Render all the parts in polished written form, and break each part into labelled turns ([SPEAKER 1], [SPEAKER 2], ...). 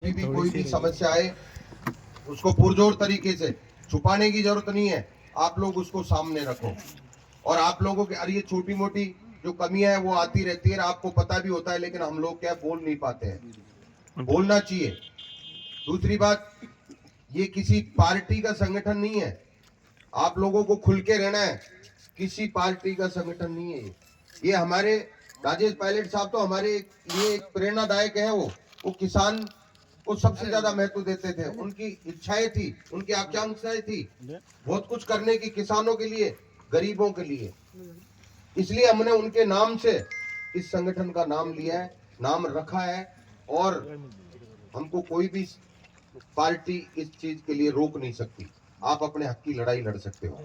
[SPEAKER 1] भी कोई भी समस्या आए उसको पुरजोर तरीके से छुपाने की जरूरत नहीं है। आप लोग उसको सामने रखो और आप लोगों के अरे ये छोटी मोटी जो कमियां है वो आती रहती है, आपको पता भी होता है, लेकिन हम लोग क्या बोल नहीं पाते हैं। बोलना चाहिए। दूसरी बात, ये किसी पार्टी का संगठन नहीं है, आप लोगों को खुल के रहना है। किसी पार्टी का संगठन नहीं है ये हमारे राजेश पायलट साहब तो हमारे लिए एक प्रेरणादायक है। वो किसान को सबसे ज्यादा महत्व देते थे, उनकी इच्छाएं थी, उनकी आकांक्षाएं थी बहुत कुछ करने की किसानों के लिए, गरीबों के लिए। इसलिए हमने उनके नाम से इस संगठन का नाम लिया है, नाम रखा है, और हमको कोई भी पार्टी इस चीज के लिए रोक नहीं सकती। आप अपने हक की लड़ाई लड़ सकते हो।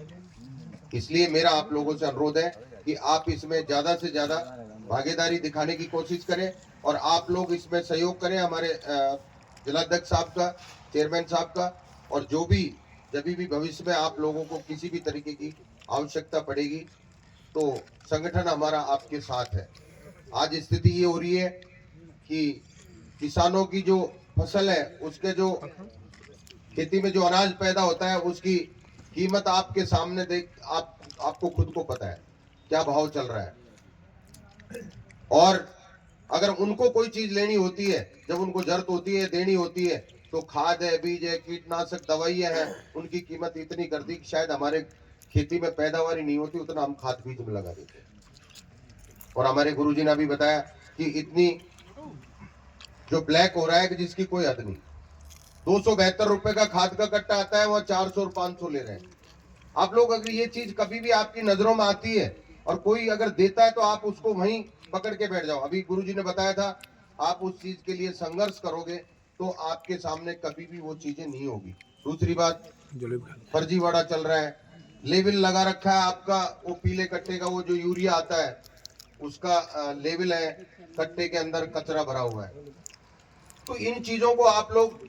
[SPEAKER 1] इसलिए मेरा आप लोगों से अनुरोध है कि आप इसमें ज्यादा से ज्यादा भागीदारी दिखाने की कोशिश करें और आप लोग इसमें सहयोग करें हमारे जिलाध्यक्ष साहब का, चेयरमैन साहब का, और जो भी जब भी भविष्य में आप लोगों को किसी भी तरीके की आवश्यकता पड़ेगी तो संगठन हमारा आपके साथ है। आज स्थिति ये हो रही है कि किसानों की जो फसल है, उसके जो खेती में जो अनाज पैदा होता है उसकी कीमत आपके सामने आपको खुद को पता है क्या भाव चल रहा है। और अगर उनको कोई चीज लेनी होती है, जब उनको जरूरत होती है, देनी होती है, तो खाद है, बीज है, कीटनाशक दवाइयां हैं, उनकी कीमत इतनी कर दी कि शायद हमारे खेती में पैदावार ही नहीं होती उतना हम खाद बीज में लगा देते हैं। और हमारे गुरुजी ने भी बताया कि इतनी जो ब्लैक हो रहा है कि जिसकी कोई हद नहीं। 272 रुपए का खाद का कट्टा आता है, वहां 400 और 500 ले रहे हैं। आप लोग अगर ये चीज कभी भी आपकी नजरों में आती है और कोई अगर देता है तो आप उसको वहीं पकड़ के बैठ जाओ। अभी गुरुजी ने बताया था, आप उस चीज के लिए संघर्ष करोगे तो आपके सामने कभी भी वो चीजें नहीं होगी। दूसरी बात, फर्जीवाड़ा चल रहा है, लेबल लगा रखा है आपका, वो पीले कट्टे का वो जो यूरिया आता है उसका लेबल है, कट्टे के अंदर कचरा भरा हुआ है। तो इन चीजों को आप लोग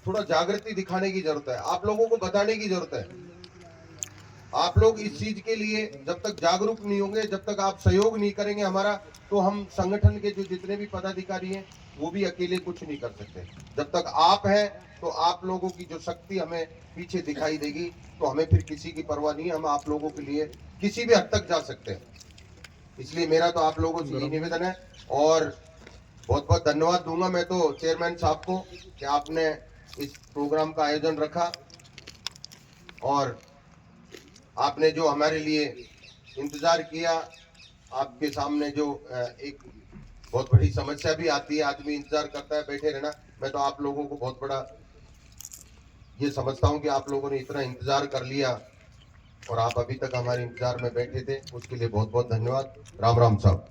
[SPEAKER 1] थोड़ा जागृति दिखाने की जरूरत है, आप लोगों को बताने की जरूरत है। आप लोग इस चीज के लिए जब तक जागरूक नहीं होंगे, जब तक आप सहयोग नहीं करेंगे हमारा, तो हम संगठन के जो जितने भी पदाधिकारी हैं वो भी अकेले कुछ नहीं कर सकते। जब तक आप हैं तो आप लोगों की जो शक्ति हमें पीछे दिखाई देगी, तो हमें फिर किसी की परवाह नहीं है, हम आप लोगों के लिए किसी भी हद तक जा सकते हैं। इसलिए मेरा तो आप लोगों से यही निवेदन है, और बहुत बहुत धन्यवाद दूंगा मैं तो चेयरमैन साहब को कि आपने इस प्रोग्राम का आयोजन रखा और आपने जो हमारे लिए इंतजार किया। आपके सामने जो एक बहुत बड़ी समस्या भी आती है, आदमी इंतजार करता है बैठे रहना, मैं तो आप लोगों को बहुत बड़ा ये समझता हूं कि आप लोगों ने इतना इंतजार कर लिया और आप अभी तक हमारे इंतजार में बैठे थे, उसके लिए बहुत बहुत धन्यवाद। राम राम साहब।